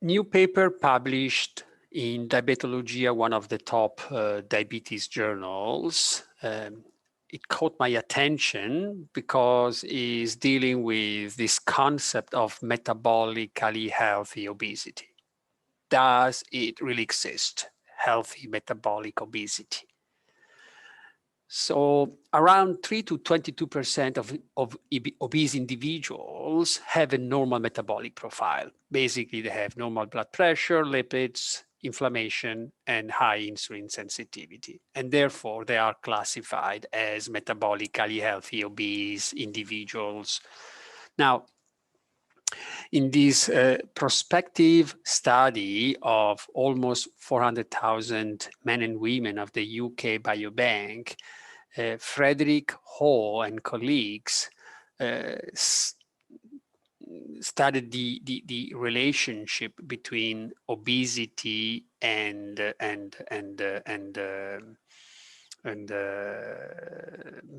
new paper published in Diabetologia, one of the top diabetes journals. It caught my attention because it's dealing with this concept of metabolically healthy obesity. Does it really exist, healthy metabolic obesity? So around 3 to 22% of obese individuals have a normal metabolic profile. Basically, they have normal blood pressure, lipids, inflammation, and high insulin sensitivity. And therefore, they are classified as metabolically healthy obese individuals. Now, in this prospective study of almost 400,000 men and women of the UK Biobank, Frederick Ho and colleagues studied the relationship between obesity and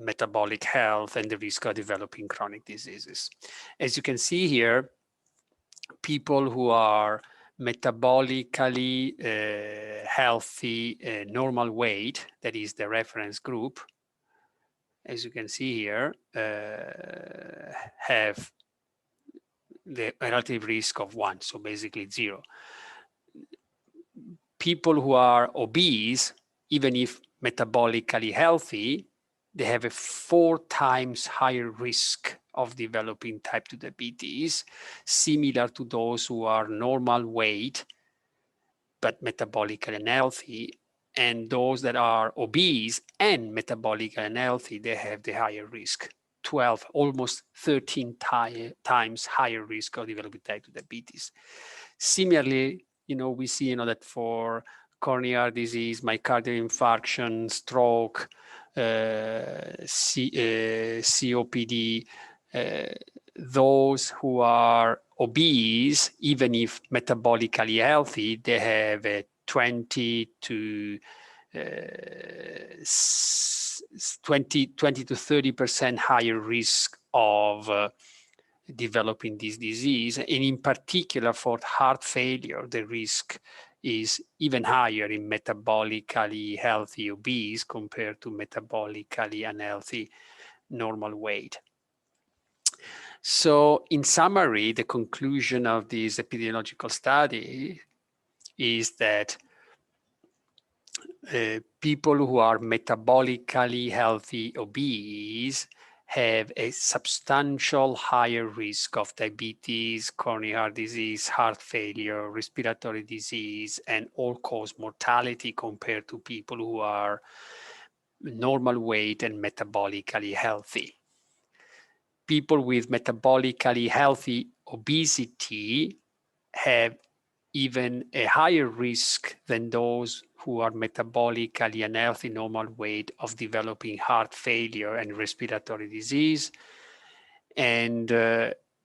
metabolic health and the risk of developing chronic diseases. As you can see here, people who are metabolically healthy, normal weight, that is the reference group, as you can see here, have the relative risk of 1, so basically 0. People who are obese, even if metabolically healthy, they have a 4 times higher risk of developing type 2 diabetes, similar to those who are normal weight, but metabolically unhealthy. And those that are obese and metabolically unhealthy, they have the higher risk, 12, almost 13 times higher risk of developing type 2 diabetes. Similarly, we see, that for coronary disease, myocardial infarction, stroke, COPD, those who are obese, even if metabolically healthy, they have a 20 to 30% higher risk of developing this disease. And in particular, for heart failure, the risk is even higher in metabolically healthy obese compared to metabolically unhealthy normal weight. So in summary, the conclusion of this epidemiological study is that people who are metabolically healthy obese have a substantial higher risk of diabetes, coronary heart disease, heart failure, respiratory disease, and all-cause mortality compared to people who are normal weight and metabolically healthy. People with metabolically healthy obesity have even a higher risk than those who are metabolically unhealthy normal weight of developing heart failure and respiratory disease. And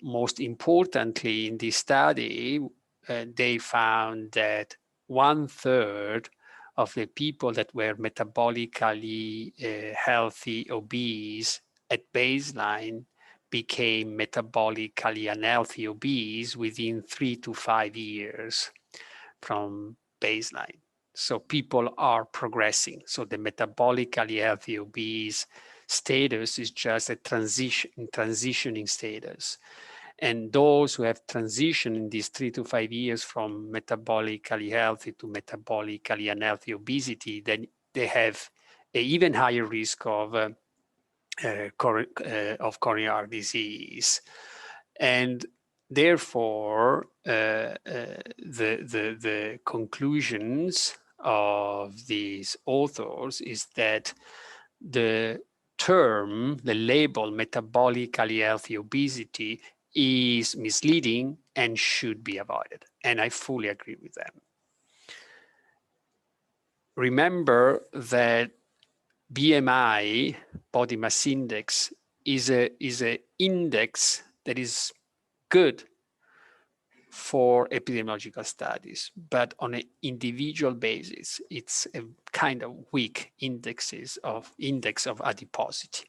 most importantly, in this study, they found that 1/3 of the people that were metabolically healthy obese at baseline became metabolically unhealthy obese within 3 to 5 years from baseline. So people are progressing. So the metabolically healthy obese status is just a transitioning status. And those who have transitioned in these 3 to 5 years from metabolically healthy to metabolically unhealthy obesity, then they have an even higher risk of coronary heart disease. And therefore, the conclusions of these authors is that the term, the label metabolically healthy obesity is misleading and should be avoided. And I fully agree with them. Remember that BMI, body mass index, is a index that is good for epidemiological studies, but on an individual basis, it's a kind of weak index of adiposity.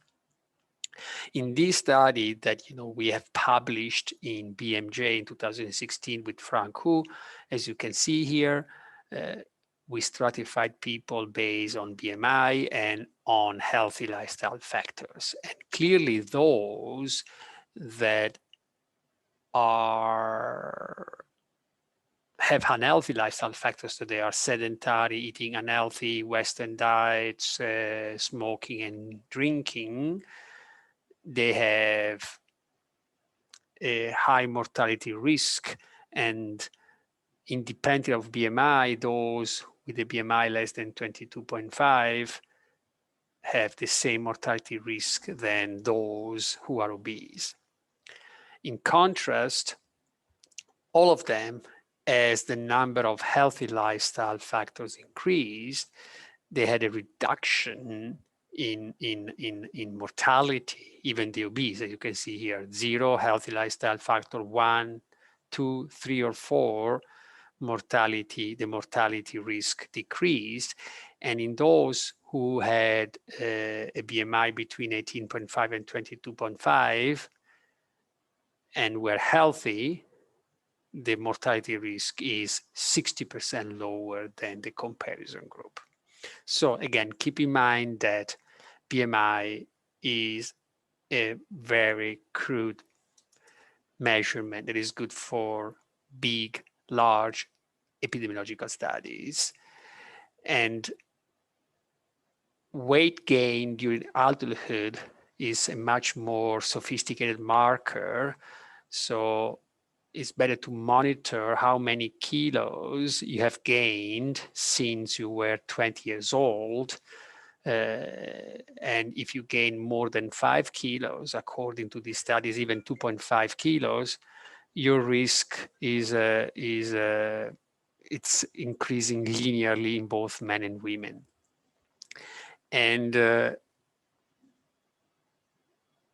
In this study that we have published in BMJ in 2016 with Frank Hu, as you can see here, we stratified people based on BMI and on healthy lifestyle factors. And clearly those that have unhealthy lifestyle factors, so they are sedentary, eating unhealthy Western diets, smoking and drinking, they have a high mortality risk, and independent of BMI, those with a BMI less than 22.5 have the same mortality risk than those who are obese. In contrast, all of them, as the number of healthy lifestyle factors increased, they had a reduction in mortality, even the obese, as you can see here, 0 healthy lifestyle factor, 1, 2, 3, or 4, the mortality risk decreased. And in those who had a BMI between 18.5 and 22.5 and were healthy, the mortality risk is 60% lower than the comparison group. So again, keep in mind that BMI is a very crude measurement that is good for big, large epidemiological studies. And weight gain during adulthood is a much more sophisticated marker. So it's better to monitor how many kilos you have gained since you were 20 years old. And if you gain more than 5 kilos, according to these studies, even 2.5 kilos, your risk is it's increasing linearly in both men and women. And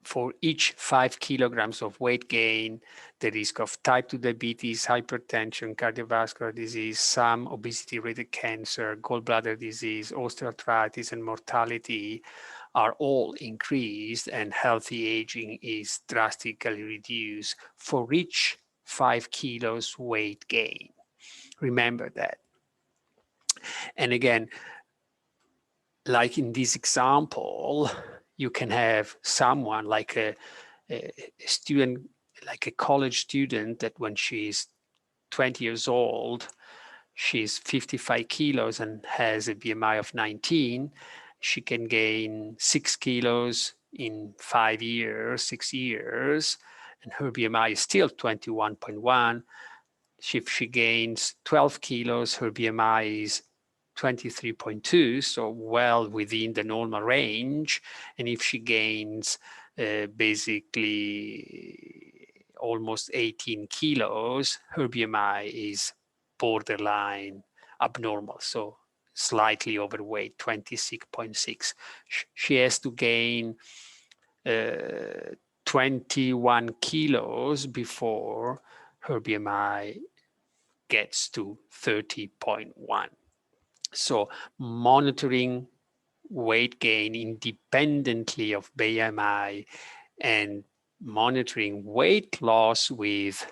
for each 5 kilograms of weight gain, the risk of type 2 diabetes, hypertension, cardiovascular disease, some obesity-related cancer, gallbladder disease, osteoarthritis, and mortality are all increased, and healthy aging is drastically reduced for each 5 kilos weight gain. Remember that. And again, like in this example, you can have someone like a student, like a college student, that when she's 20 years old, she's 55 kilos and has a BMI of 19, she can gain 6 kilos in 5 years, 6 years, and her BMI is still 21.1. If she gains 12 kilos, her BMI is 23.2, so well within the normal range. And if she gains basically almost 18 kilos, her BMI is borderline abnormal, so slightly overweight, 26.6. She has to gain 21 kilos before her BMI gets to 30.1. So monitoring weight gain independently of BMI and monitoring weight loss with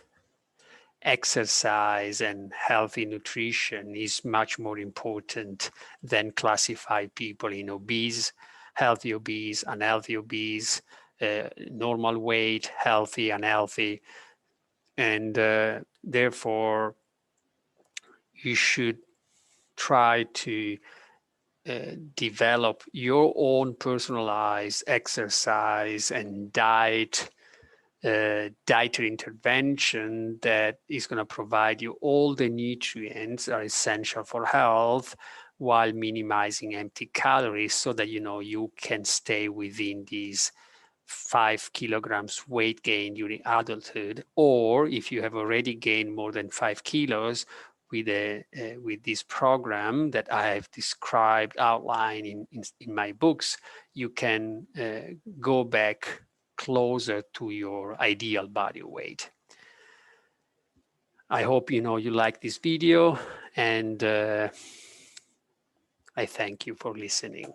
exercise and healthy nutrition is much more important than classify people in obese, healthy obese, unhealthy obese, normal weight, healthy, unhealthy. And therefore, you should try to develop your own personalized exercise and dietary intervention that is going to provide you all the nutrients that are essential for health while minimizing empty calories, so that you can stay within these 5 kilograms weight gain during adulthood. Or if you have already gained more than 5 kilos, with this program that I have described, outlined in my books, you can go back closer to your ideal body weight. I hope you like this video, and I thank you for listening.